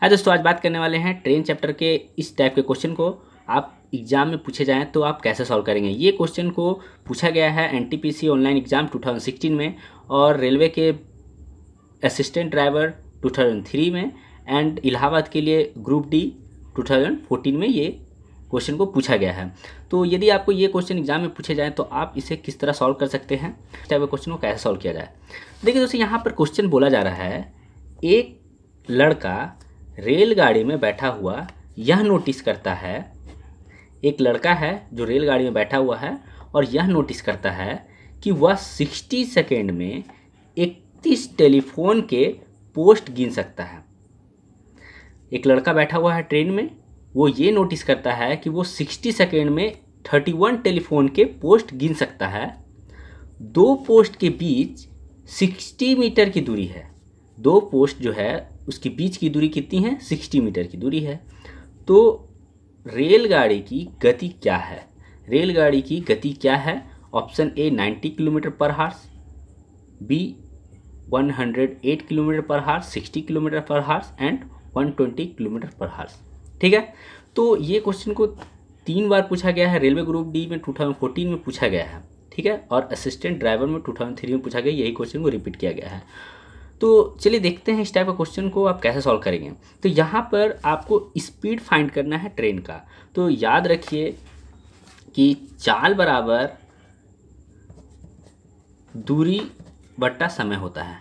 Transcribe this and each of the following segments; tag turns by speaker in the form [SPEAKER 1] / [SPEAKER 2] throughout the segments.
[SPEAKER 1] है दोस्तों, आज बात करने वाले हैं ट्रेन चैप्टर के इस टाइप के क्वेश्चन को आप एग्जाम में पूछे जाएं तो आप कैसे सॉल्व करेंगे। ये क्वेश्चन को पूछा गया है एनटीपीसी ऑनलाइन एग्जाम 2016 में और रेलवे के असिस्टेंट ड्राइवर 2003 में एंड इलाहाबाद के लिए ग्रुप डी 2014 में ये क्वेश्चन को पूछा गया है। तो यदि आपको ये क्वेश्चन एग्जाम में पूछे जाए तो आप इसे किस तरह सॉल्व कर सकते हैं, इस टाइप के क्वेश्चन को कैसे सॉल्व किया जाए। देखिए दोस्तों, यहाँ पर क्वेश्चन बोला जा रहा है, एक लड़का रेलगाड़ी में बैठा हुआ यह नोटिस करता है, एक लड़का है जो रेलगाड़ी में बैठा हुआ है और यह नोटिस करता है कि वह 60 सेकेंड में 31 टेलीफोन के पोस्ट गिन सकता है। एक लड़का बैठा हुआ है ट्रेन में, वो ये नोटिस करता है कि वो 60 सेकेंड में 31 टेलीफोन के पोस्ट गिन सकता है। दो पोस्ट के बीच 60 मीटर की दूरी है, दो पोस्ट जो है उसके बीच की दूरी कितनी है, 60 मीटर की दूरी है। तो रेलगाड़ी की गति क्या है? रेलगाड़ी की गति क्या है? ऑप्शन ए 90 किलोमीटर पर हार्स, बी 108 किलोमीटर पर हार्स, 60 किलोमीटर पर हार्स एंड 120 किलोमीटर पर हार्स। ठीक है, तो ये क्वेश्चन को 3 बार पूछा गया है। रेलवे ग्रुप डी में 2014 में पूछा गया है, ठीक है, और असिस्टेंट ड्राइवर में 2003 में पूछा गया। यही क्वेश्चन को रिपीट किया गया है। तो चलिए देखते हैं इस टाइप का क्वेश्चन को आप कैसे सॉल्व करेंगे। तो यहाँ पर आपको स्पीड फाइंड करना है ट्रेन का। तो याद रखिए कि चाल बराबर दूरी बट्टा समय होता है,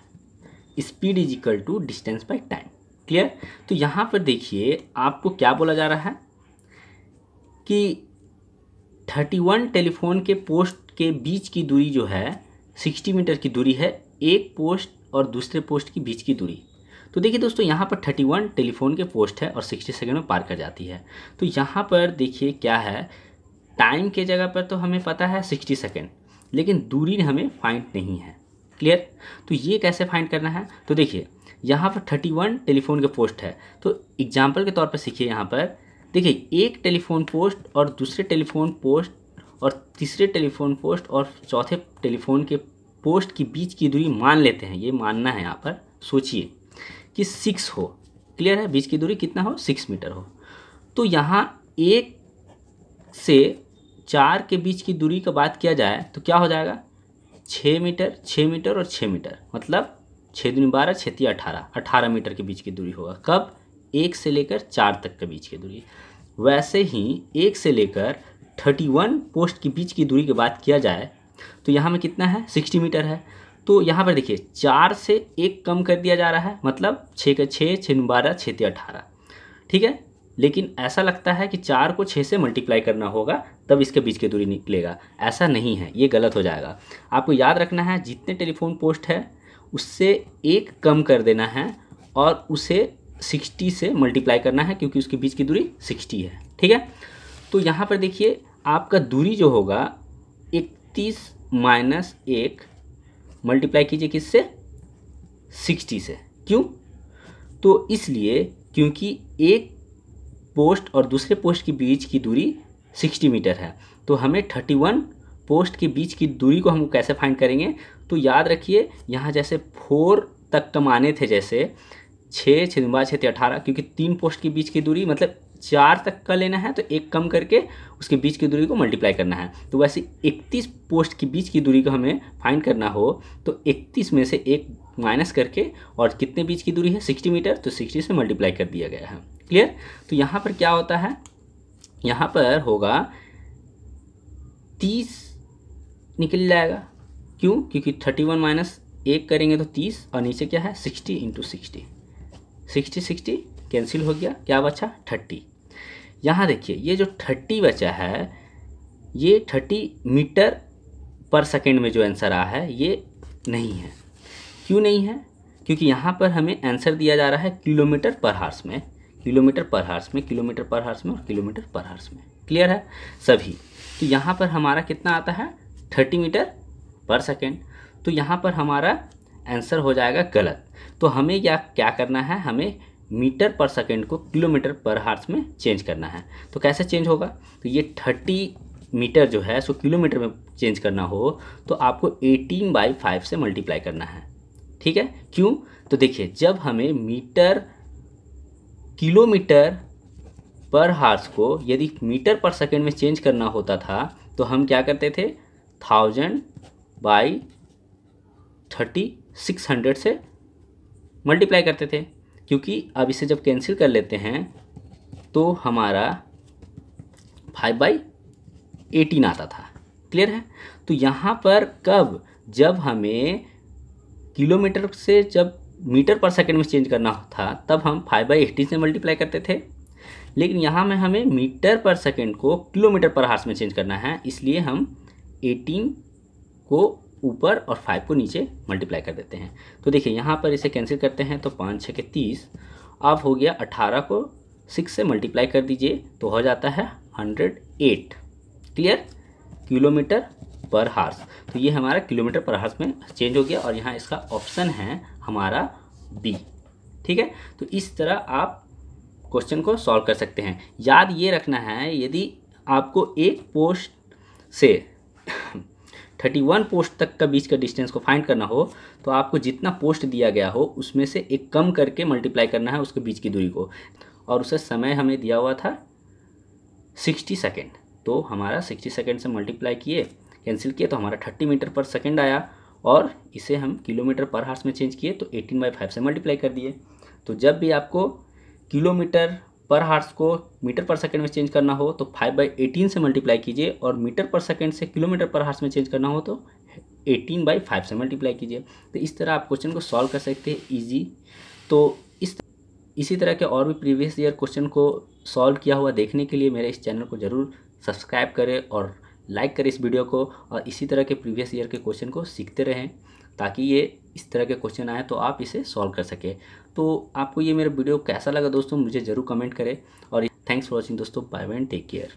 [SPEAKER 1] speed is equal to distance by time. Clear? तो यहाँ पर देखिए आपको क्या बोला जा रहा है कि 31 टेलीफोन के पोस्ट के बीच की दूरी जो है 60 मीटर की दूरी है, एक पोस्ट और दूसरे पोस्ट की बीच की दूरी। तो देखिए दोस्तों, यहाँ पर 31 टेलीफोन के पोस्ट है और 60 सेकंड में पार कर जाती है। तो यहाँ पर देखिए क्या है, टाइम के जगह पर तो हमें पता है 60 सेकंड, लेकिन दूरी हमें फाइंड नहीं है। क्लियर? तो ये कैसे फाइंड करना है? तो देखिए यहाँ पर 31 टेलीफोन के पोस्ट है, तो एग्जाम्पल के तौर पर सीखिए। यहाँ पर देखिए एक टेलीफोन पोस्ट और दूसरे टेलीफोन पोस्ट और तीसरे टेलीफोन पोस्ट और चौथे टेलीफोन के पोस्ट के बीच की दूरी मान लेते हैं, ये मानना है। यहाँ पर सोचिए कि 6 हो। क्लियर है? बीच की दूरी कितना हो, 6 मीटर हो। तो यहाँ 1 से 4 के बीच की दूरी का बात किया जाए तो क्या हो जाएगा, 6 मीटर, 6 मीटर और 6 मीटर, मतलब 6 दूनी 12, 6 तिया 18, 18 मीटर के बीच की दूरी होगा। कब? 1 से लेकर 4 तक के बीच की दूरी। वैसे ही 1 से लेकर 31 पोस्ट के बीच की दूरी की बात किया जाए तो यहाँ में कितना है, 60 मीटर है। तो यहाँ पर देखिए 4 से 1 कम कर दिया जा रहा है, मतलब 6 का 6, 6 दूनी 12, 6 तिया 18। ठीक है, लेकिन ऐसा लगता है कि 4 को 6 से मल्टीप्लाई करना होगा तब इसके बीच की दूरी निकलेगा। ऐसा नहीं है, ये गलत हो जाएगा। आपको याद रखना है जितने टेलीफोन पोस्ट है उससे 1 कम कर देना है और उसे 60 से मल्टीप्लाई करना है, क्योंकि उसके बीच की दूरी 60 है। ठीक है, तो यहाँ पर देखिए आपका दूरी जो होगा 31 माइनस 1 मल्टीप्लाई कीजिए किससे, 60 से। क्यों? तो इसलिए क्योंकि एक पोस्ट और दूसरे पोस्ट के बीच की दूरी 60 मीटर है। तो हमें 31 पोस्ट के बीच की दूरी को हम कैसे फाइंड करेंगे? तो याद रखिए यहाँ जैसे 4 तक कमाने थे, जैसे 6, 6 दूनी 12, 6 तिया 18, क्योंकि 3 पोस्ट के बीच की दूरी मतलब 4 तक का लेना है तो 1 कम करके उसके बीच की दूरी को मल्टीप्लाई करना है। तो वैसे 31 पोस्ट के बीच की दूरी को हमें फाइंड करना हो तो 31 में से 1 माइनस करके, और कितने बीच की दूरी है, 60 मीटर, तो 60 से मल्टीप्लाई कर दिया गया है। क्लियर? तो यहाँ पर क्या होता है, यहाँ पर होगा 30 निकल जाएगा। क्यों? क्योंकि 31 माइनस 1 करेंगे तो 30 और नीचे क्या है, 60 इंटू 60, 60 कैंसिल हो गया, क्या बचा, 30। यहाँ देखिए ये जो 30 बचा है ये 30 मीटर पर सेकेंड में जो आंसर आया है ये नहीं है। क्यों नहीं है? क्योंकि यहाँ पर हमें आंसर दिया जा रहा है किलोमीटर पर हार्स में, किलोमीटर पर हार्स में, किलोमीटर पर हार्स में और किलोमीटर पर हार्स में। क्लियर है सभी? तो यहाँ पर हमारा कितना आता है, 30 मीटर पर सेकेंड। तो यहाँ पर हमारा आंसर हो जाएगा गलत। तो हमें क्या करना है, हमें मीटर पर सेकेंड को किलोमीटर पर हार्स में चेंज करना है। तो कैसे चेंज होगा? तो ये 30 मीटर जो है सो किलोमीटर में चेंज करना हो तो आपको 18/5 से मल्टीप्लाई करना है। ठीक है? क्यों? तो देखिए जब हमें मीटर किलोमीटर पर हार्स को यदि मीटर पर सेकेंड में चेंज करना होता था तो हम क्या करते थे, 1000 बाई 3600 से मल्टीप्लाई करते थे, क्योंकि अब इसे जब कैंसिल कर लेते हैं तो हमारा 5/18 आता था। क्लियर है। तो यहाँ पर कब, जब हमें किलोमीटर से जब मीटर पर सेकंड में चेंज करना था तब हम 5/18 से मल्टीप्लाई करते थे, लेकिन यहाँ में हमें मीटर पर सेकंड को किलोमीटर पर हार्स में चेंज करना है, इसलिए हम 18 को ऊपर और 5 को नीचे मल्टीप्लाई कर देते हैं। तो देखिए यहाँ पर इसे कैंसिल करते हैं तो 5 6 के 30, अब हो गया 18 को 6 से मल्टीप्लाई कर दीजिए तो हो जाता है 108। क्लियर, किलोमीटर पर हार्स। तो ये हमारा किलोमीटर पर हार्स में चेंज हो गया और यहाँ इसका ऑप्शन है हमारा बी। ठीक है, तो इस तरह आप क्वेश्चन को सॉल्व कर सकते हैं। याद ये रखना है, यदि आपको एक पोस्ट से 31 पोस्ट तक का बीच का डिस्टेंस को फाइंड करना हो तो आपको जितना पोस्ट दिया गया हो उसमें से एक कम करके मल्टीप्लाई करना है उसके बीच की दूरी को, और उसे समय हमें दिया हुआ था 60 सेकेंड। तो हमारा 60 सेकेंड से मल्टीप्लाई किए, कैंसिल किए तो हमारा 30 मीटर पर सेकेंड आया, और इसे हम किलोमीटर पर हार्स में चेंज किए तो 18/5 से मल्टीप्लाई कर दिए। तो जब भी आपको किलोमीटर पर हार्स को मीटर पर सेकंड में चेंज करना हो तो 5/18 से मल्टीप्लाई कीजिए, और मीटर पर सेकंड से किलोमीटर पर हार्स में चेंज करना हो तो 18/5 से मल्टीप्लाई कीजिए। तो इस तरह आप क्वेश्चन को सॉल्व कर सकते हैं ईजी। तो इसी तरह के और भी प्रीवियस ईयर क्वेश्चन को सॉल्व किया हुआ देखने के लिए मेरे इस चैनल को ज़रूर सब्सक्राइब करें और लाइक करें इस वीडियो को, और इसी तरह के प्रीवियस ईयर के क्वेश्चन को सीखते रहें ताकि ये इस तरह के क्वेश्चन आए तो आप इसे सॉल्व कर सकें। तो आपको ये मेरा वीडियो कैसा लगा दोस्तों, मुझे ज़रूर कमेंट करें, और थैंक्स फॉर वॉचिंग दोस्तों। Bye bye and take care.